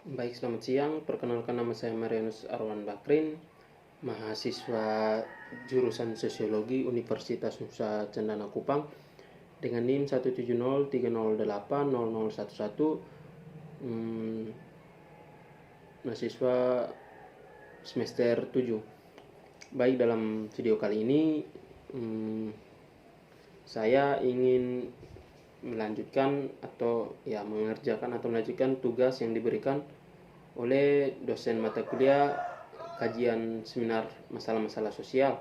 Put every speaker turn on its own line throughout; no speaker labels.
Baik, selamat siang. Perkenalkan, nama saya Marianus Arwan Bakrin, mahasiswa jurusan Sosiologi Universitas Nusa Cendana Kupang dengan NIM 17030800011, mahasiswa semester 7. Baik, dalam video kali ini saya ingin melanjutkan tugas yang diberikan oleh dosen mata kuliah kajian seminar masalah-masalah sosial,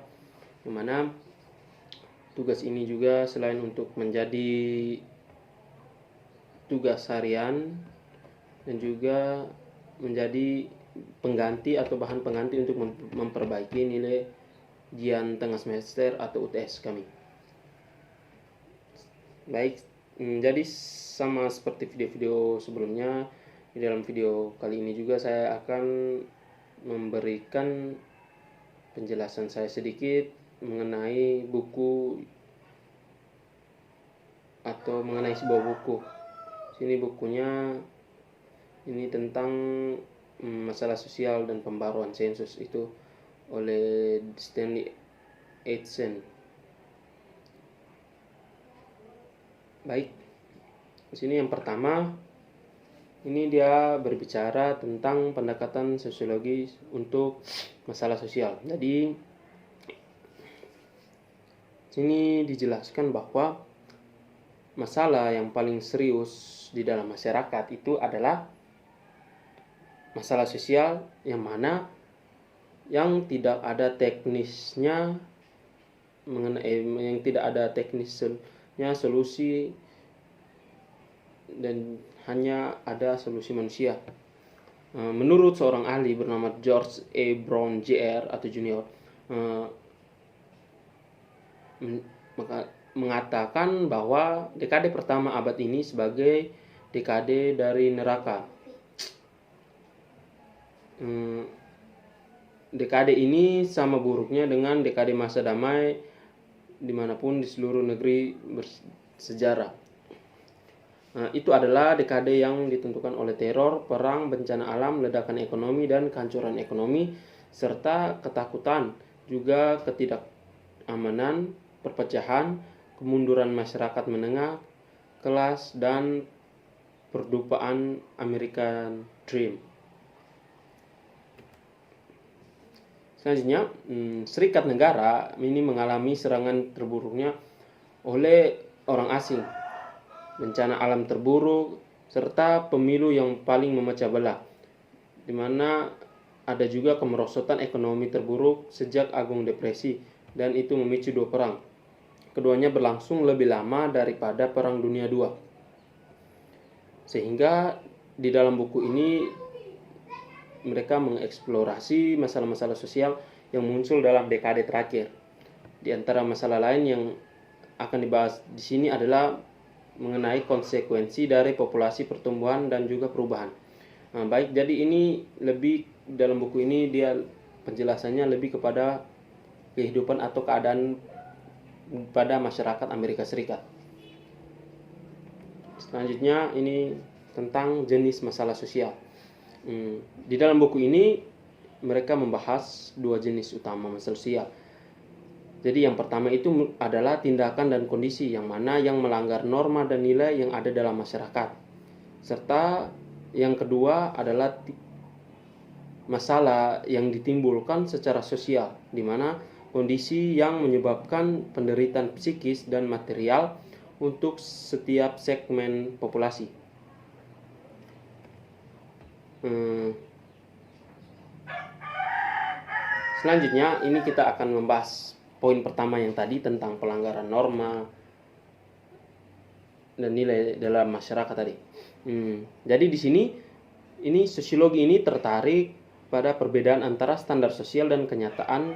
di mana tugas ini juga selain untuk menjadi tugas harian dan juga menjadi pengganti atau bahan pengganti untuk memperbaiki nilai ujian tengah semester atau UTS kami. Baik, jadi sama seperti video-video sebelumnya, di dalam video kali ini juga saya akan memberikan penjelasan saya sedikit mengenai buku atau mengenai sebuah buku. Sini bukunya ini tentang masalah sosial dan pembaruan sensus, itu oleh Stanley Eitzen. Baik, di sini yang pertama, ini dia berbicara tentang pendekatan sosiologi untuk masalah sosial. Jadi sini dijelaskan bahwa masalah yang paling serius di dalam masyarakat itu adalah masalah sosial yang mana yang tidak ada teknisnya solusi, dan hanya ada solusi manusia. Menurut seorang ahli bernama George A. Brown Jr. atau Junior, mengatakan bahwa dekade pertama abad ini sebagai dekade dari neraka. Dekade ini sama buruknya dengan dekade masa damai dimanapun di seluruh negeri bersejarah. Itu adalah dekade yang ditentukan oleh teror, perang, bencana alam, ledakan ekonomi dan kehancuran ekonomi, serta ketakutan, juga ketidakamanan, perpecahan, kemunduran masyarakat menengah kelas, dan perdupaan American Dream. Selanjutnya, Serikat Negara ini mengalami serangan terburuknya oleh orang asing, bencana alam terburuk, serta pemilu yang paling memecah belah, di mana ada juga kemerosotan ekonomi terburuk sejak Agung Depresi, dan itu memicu dua perang. Keduanya berlangsung lebih lama daripada Perang Dunia II. Sehingga di dalam buku ini mereka mengeksplorasi masalah-masalah sosial yang muncul dalam dekade terakhir. Di antara masalah lain yang akan dibahas di sini adalah mengenai konsekuensi dari populasi, pertumbuhan, dan juga perubahan. Baik, jadi ini lebih dalam buku ini dia penjelasannya lebih kepada kehidupan atau keadaan pada masyarakat Amerika Serikat. Selanjutnya ini tentang jenis masalah sosial. Di dalam buku ini mereka membahas dua jenis utama masalah sosial. Jadi yang pertama itu adalah tindakan dan kondisi yang mana yang melanggar norma dan nilai yang ada dalam masyarakat. Serta yang kedua adalah masalah yang ditimbulkan secara sosial, di mana kondisi yang menyebabkan penderitaan psikis dan material untuk setiap segmen populasi. Selanjutnya ini kita akan membahas poin pertama yang tadi tentang pelanggaran norma dan nilai dalam masyarakat tadi. Jadi di sini ini sosiologi ini tertarik pada perbedaan antara standar sosial dan kenyataan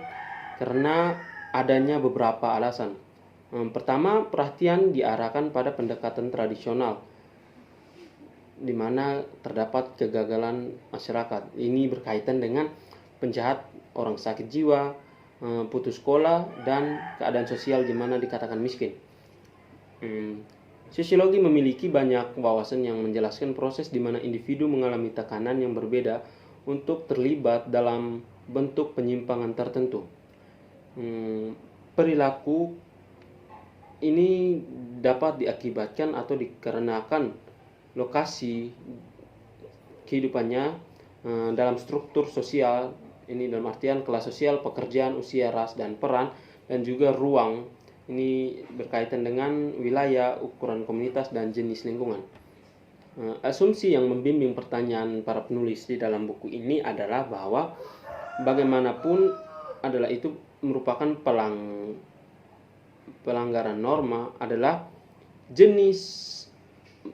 karena adanya beberapa alasan. Pertama, perhatian diarahkan pada pendekatan tradisional, di mana terdapat kegagalan masyarakat. Ini berkaitan dengan penjahat, orang sakit jiwa, putus sekolah, dan keadaan sosial di mana dikatakan miskin. Sosiologi memiliki banyak wawasan yang menjelaskan proses di mana individu mengalami tekanan yang berbeda untuk terlibat dalam bentuk penyimpangan tertentu. Perilaku ini dapat diakibatkan atau dikarenakan lokasi kehidupannya dalam struktur sosial, ini dalam artian kelas sosial, pekerjaan, usia, ras, dan peran, dan juga ruang. Ini berkaitan dengan wilayah, ukuran komunitas, dan jenis lingkungan. Asumsi yang membimbing pertanyaan para penulis di dalam buku ini adalah bahwa bagaimanapun adalah itu merupakan pelanggaran norma adalah jenis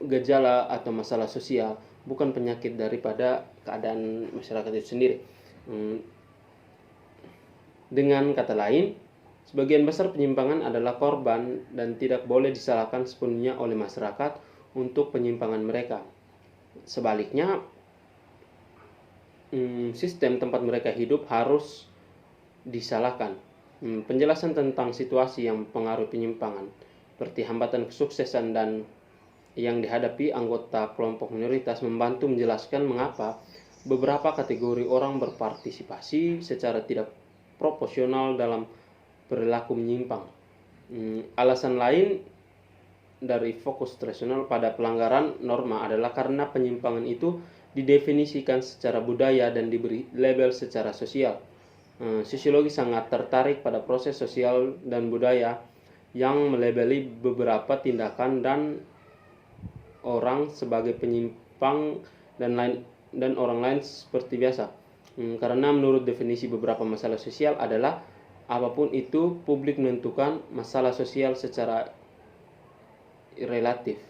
gejala atau masalah sosial, bukan penyakit daripada keadaan masyarakat itu sendiri. Dengan kata lain, sebagian besar penyimpangan adalah korban dan tidak boleh disalahkan sepenuhnya oleh masyarakat untuk penyimpangan mereka. Sebaliknya, sistem tempat mereka hidup harus disalahkan. Penjelasan tentang situasi yang mempengaruhi penyimpangan, seperti hambatan kesuksesan dan yang dihadapi anggota kelompok minoritas, membantu menjelaskan mengapa beberapa kategori orang berpartisipasi secara tidak proporsional dalam perilaku menyimpang. Alasan lain dari fokus tradisional pada pelanggaran norma adalah karena penyimpangan itu didefinisikan secara budaya dan diberi label secara sosial. Sosiologi sangat tertarik pada proses sosial dan budaya yang melabeli beberapa tindakan dan orang sebagai penyimpang dan orang lain seperti biasa. Karena menurut definisi beberapa masalah sosial adalah apapun itu, publik menentukan masalah sosial secara relatif.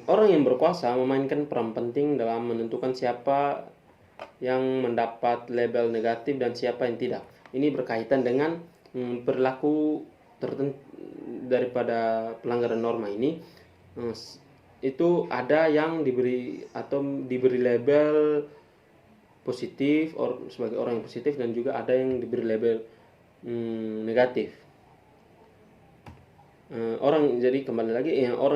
Orang yang berkuasa memainkan peran penting dalam menentukan siapa yang mendapat label negatif dan siapa yang tidak. Ini berkaitan dengan perilaku tertentu daripada pelanggaran norma ini. Itu ada yang diberi label positif sebagai orang yang positif, dan juga ada yang diberi label negatif. Orang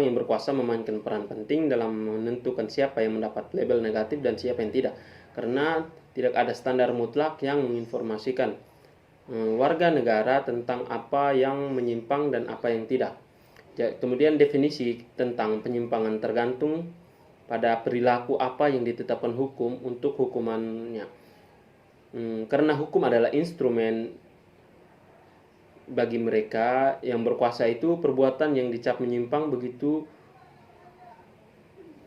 yang berkuasa memainkan peran penting dalam menentukan siapa yang mendapat label negatif dan siapa yang tidak, karena tidak ada standar mutlak yang menginformasikan warga negara tentang apa yang menyimpang dan apa yang tidak. Kemudian definisi tentang penyimpangan tergantung pada perilaku apa yang ditetapkan hukum untuk hukumannya. Karena hukum adalah instrumen bagi mereka yang berkuasa, itu perbuatan yang dicap menyimpang begitu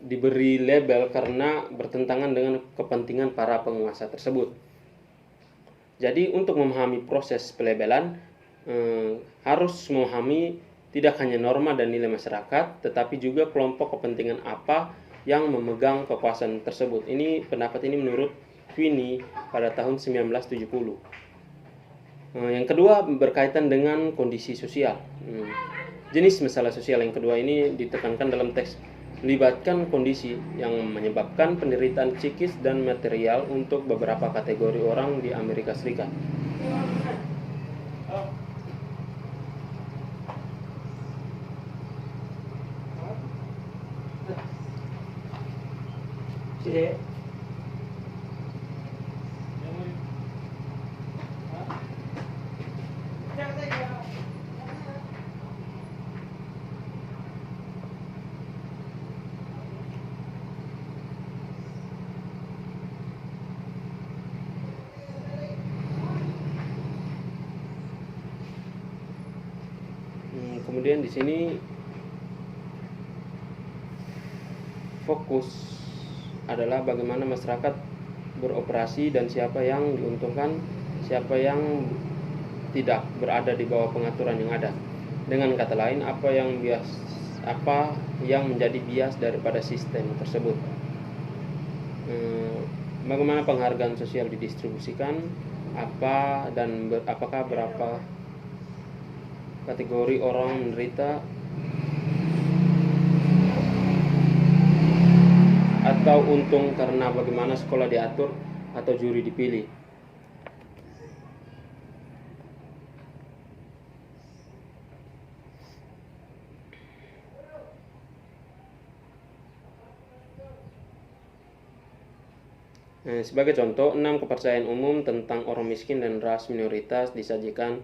diberi label karena bertentangan dengan kepentingan para penguasa tersebut. Jadi untuk memahami proses pelabelan harus memahami tidak hanya norma dan nilai masyarakat, tetapi juga kelompok kepentingan apa yang memegang kekuasaan tersebut. Pendapat ini menurut Sweeney pada tahun 1970. Yang kedua berkaitan dengan kondisi sosial. Jenis masalah sosial yang kedua ini ditekankan dalam teks, melibatkan kondisi yang menyebabkan penderitaan psikis dan material untuk beberapa kategori orang di Amerika Serikat. Kemudian di sini fokus adalah bagaimana masyarakat beroperasi dan siapa yang diuntungkan, siapa yang tidak berada di bawah pengaturan yang ada. Dengan kata lain, apa yang menjadi bias daripada sistem tersebut. Bagaimana penghargaan sosial didistribusikan, apakah berapa kategori orang menderita atau untung karena bagaimana sekolah diatur atau juri dipilih. Sebagai contoh, 6 kepercayaan umum tentang orang miskin dan ras minoritas disajikan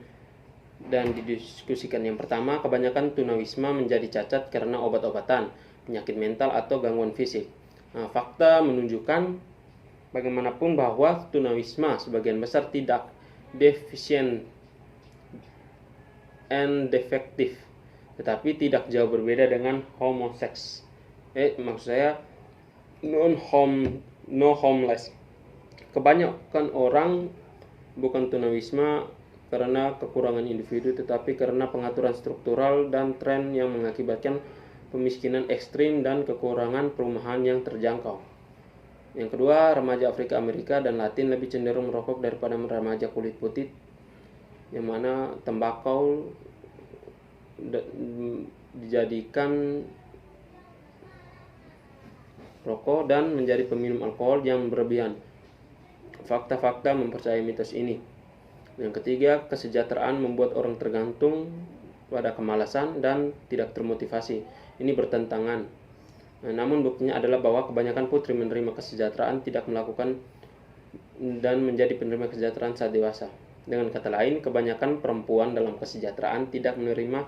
dan didiskusikan. Yang pertama, kebanyakan tunawisma menjadi cacat karena obat-obatan, penyakit mental, atau gangguan fisik. Fakta menunjukkan bagaimanapun bahwa tunawisma sebagian besar tidak deficient and defective, tetapi tidak jauh berbeda dengan homoseks. Maksud saya no homeless. Kebanyakan orang bukan tunawisma karena kekurangan individu, tetapi karena pengaturan struktural dan tren yang mengakibatkan pemiskinan ekstrim dan kekurangan perumahan yang terjangkau. Yang kedua, remaja Afrika, Amerika, dan Latin lebih cenderung merokok daripada remaja kulit putih, yang mana tembakau dijadikan rokok dan menjadi peminum alkohol yang berlebihan. Fakta-fakta mempercayai mitos ini. Yang ketiga, kesejahteraan membuat orang tergantung pada kemalasan dan tidak termotivasi. Ini bertentangan. Namun buktinya adalah bahwa kebanyakan putri menerima kesejahteraan tidak melakukan dan menjadi penerima kesejahteraan saat dewasa. Dengan kata lain, kebanyakan perempuan dalam kesejahteraan tidak menerima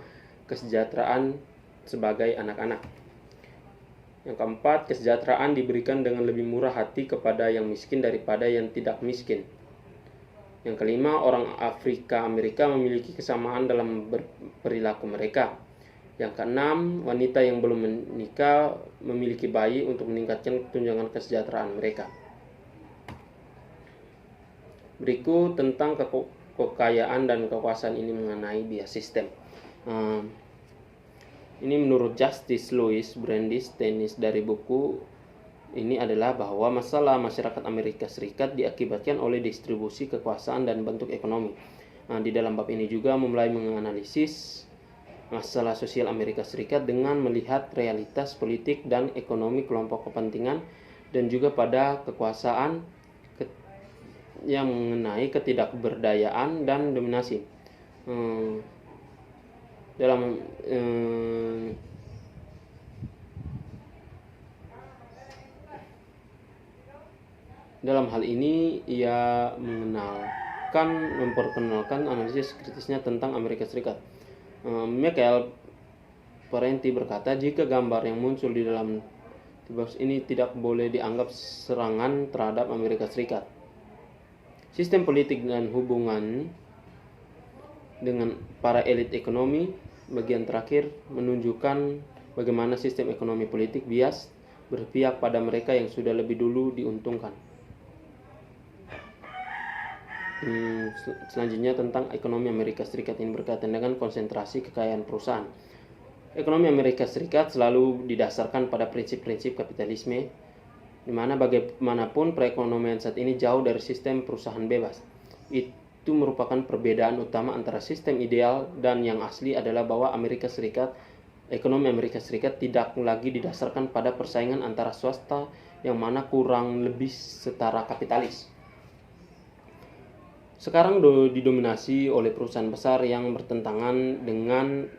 kesejahteraan sebagai anak-anak. Yang keempat, kesejahteraan diberikan dengan lebih murah hati kepada yang miskin daripada yang tidak miskin. Yang kelima, orang Afrika Amerika memiliki kesamaan dalam perilaku mereka. Yang keenam, wanita yang belum menikah memiliki bayi untuk meningkatkan tunjangan kesejahteraan mereka. Berikut tentang kekayaan dan kekuasaan ini mengenai bias sistem. Ini menurut Justice Louis Brandeis Tennis dari buku ini adalah bahwa masalah masyarakat Amerika Serikat diakibatkan oleh distribusi kekuasaan dan bentuk ekonomi. Di dalam bab ini juga mulai menganalisis masalah sosial Amerika Serikat dengan melihat realitas politik dan ekonomi kelompok kepentingan dan juga pada kekuasaan yang mengenai ketidakberdayaan dan dominasi. Dalam hal ini ia memperkenalkan analisis kritisnya tentang Amerika Serikat. Michael Parenti berkata, jika gambar yang muncul di dalam box ini tidak boleh dianggap serangan terhadap Amerika Serikat. Sistem politik dan hubungan dengan para elit ekonomi bagian terakhir menunjukkan bagaimana sistem ekonomi politik bias berpihak pada mereka yang sudah lebih dulu diuntungkan. Selanjutnya tentang ekonomi Amerika Serikat ini berkaitan dengan konsentrasi kekayaan perusahaan. Ekonomi Amerika Serikat selalu didasarkan pada prinsip-prinsip kapitalisme, di mana bagaimanapun perekonomian saat ini jauh dari sistem perusahaan bebas. Itu merupakan perbedaan utama antara sistem ideal dan yang asli adalah bahwa ekonomi Amerika Serikat tidak lagi didasarkan pada persaingan antara swasta yang mana kurang lebih setara kapitalis. Sekarang didominasi oleh perusahaan besar yang bertentangan dengan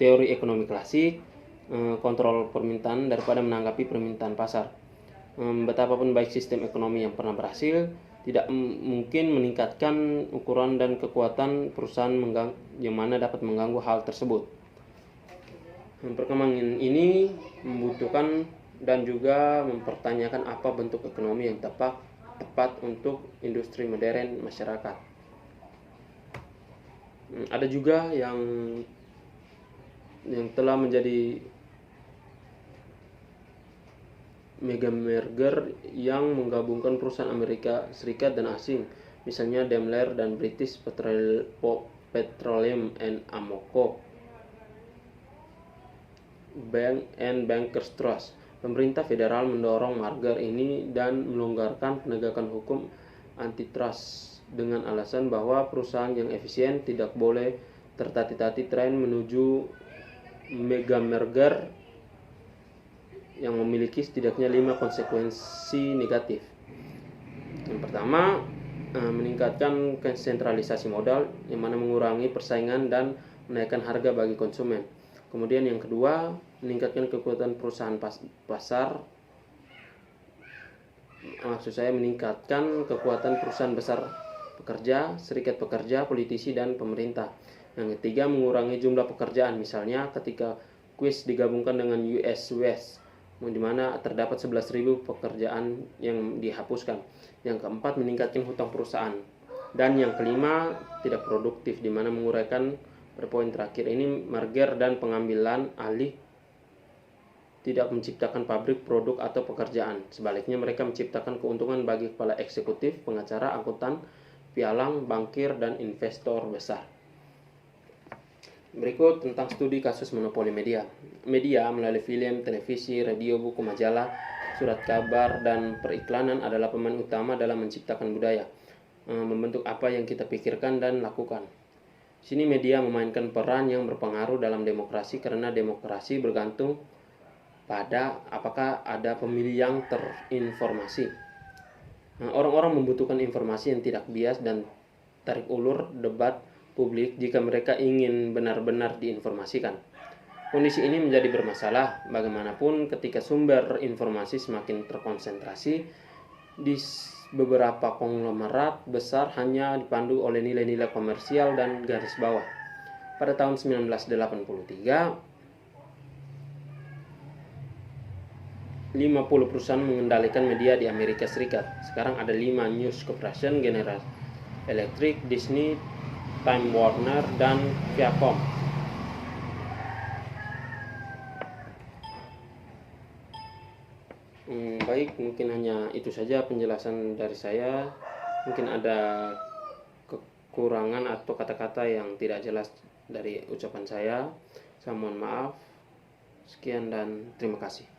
teori ekonomi klasik, kontrol permintaan daripada menanggapi permintaan pasar. Betapapun baik sistem ekonomi yang pernah berhasil, tidak mungkin meningkatkan ukuran dan kekuatan perusahaan yang mana dapat mengganggu hal tersebut. Perkembangan ini membutuhkan dan juga mempertanyakan apa bentuk ekonomi yang tepat untuk industri modern masyarakat. Ada juga yang telah menjadi mega merger yang menggabungkan perusahaan Amerika Serikat dan asing, misalnya Daimler dan British Petroleum and Amoco Bank and Bankers Trust. Pemerintah federal mendorong merger ini dan melonggarkan penegakan hukum antitrust dengan alasan bahwa perusahaan yang efisien tidak boleh tertati-tati tren menuju mega merger yang memiliki setidaknya 5 konsekuensi negatif. Yang pertama, meningkatkan sentralisasi modal, yang mana mengurangi persaingan dan menaikkan harga bagi konsumen. Kemudian yang kedua, meningkatkan kekuatan perusahaan pasar. Maksud saya meningkatkan kekuatan perusahaan besar pekerja, serikat pekerja, politisi, dan pemerintah. Yang ketiga, mengurangi jumlah pekerjaan. Misalnya ketika Quiz digabungkan dengan US West, di mana terdapat 11.000 pekerjaan yang dihapuskan. Yang keempat, meningkatkan hutang perusahaan. Dan yang kelima, tidak produktif, di mana menguraikan pada poin terakhir ini, merger dan pengambilan alih tidak menciptakan pabrik, produk, atau pekerjaan. Sebaliknya, mereka menciptakan keuntungan bagi kepala eksekutif, pengacara, akuntan, pialang, bankir, dan investor besar. Berikut tentang studi kasus monopoli media. Media melalui film, televisi, radio, buku, majalah, surat kabar, dan periklanan adalah pemain utama dalam menciptakan budaya, membentuk apa yang kita pikirkan dan lakukan. Sini media memainkan peran yang berpengaruh dalam demokrasi karena demokrasi bergantung pada apakah ada pemilih yang terinformasi. Orang-orang membutuhkan informasi yang tidak bias dan tarik ulur debat publik jika mereka ingin benar-benar diinformasikan. Kondisi ini menjadi bermasalah bagaimanapun ketika sumber informasi semakin terkonsentrasi di beberapa konglomerat besar hanya dipandu oleh nilai-nilai komersial dan garis bawah. Pada tahun 1983, 50 perusahaan mengendalikan media di Amerika Serikat. Sekarang ada 5 news corporation: General Electric, Disney, Time Warner, dan Viacom. Baik, mungkin hanya itu saja penjelasan dari saya. Mungkin ada kekurangan atau kata-kata yang tidak jelas dari ucapan saya. Saya mohon maaf. Sekian dan terima kasih.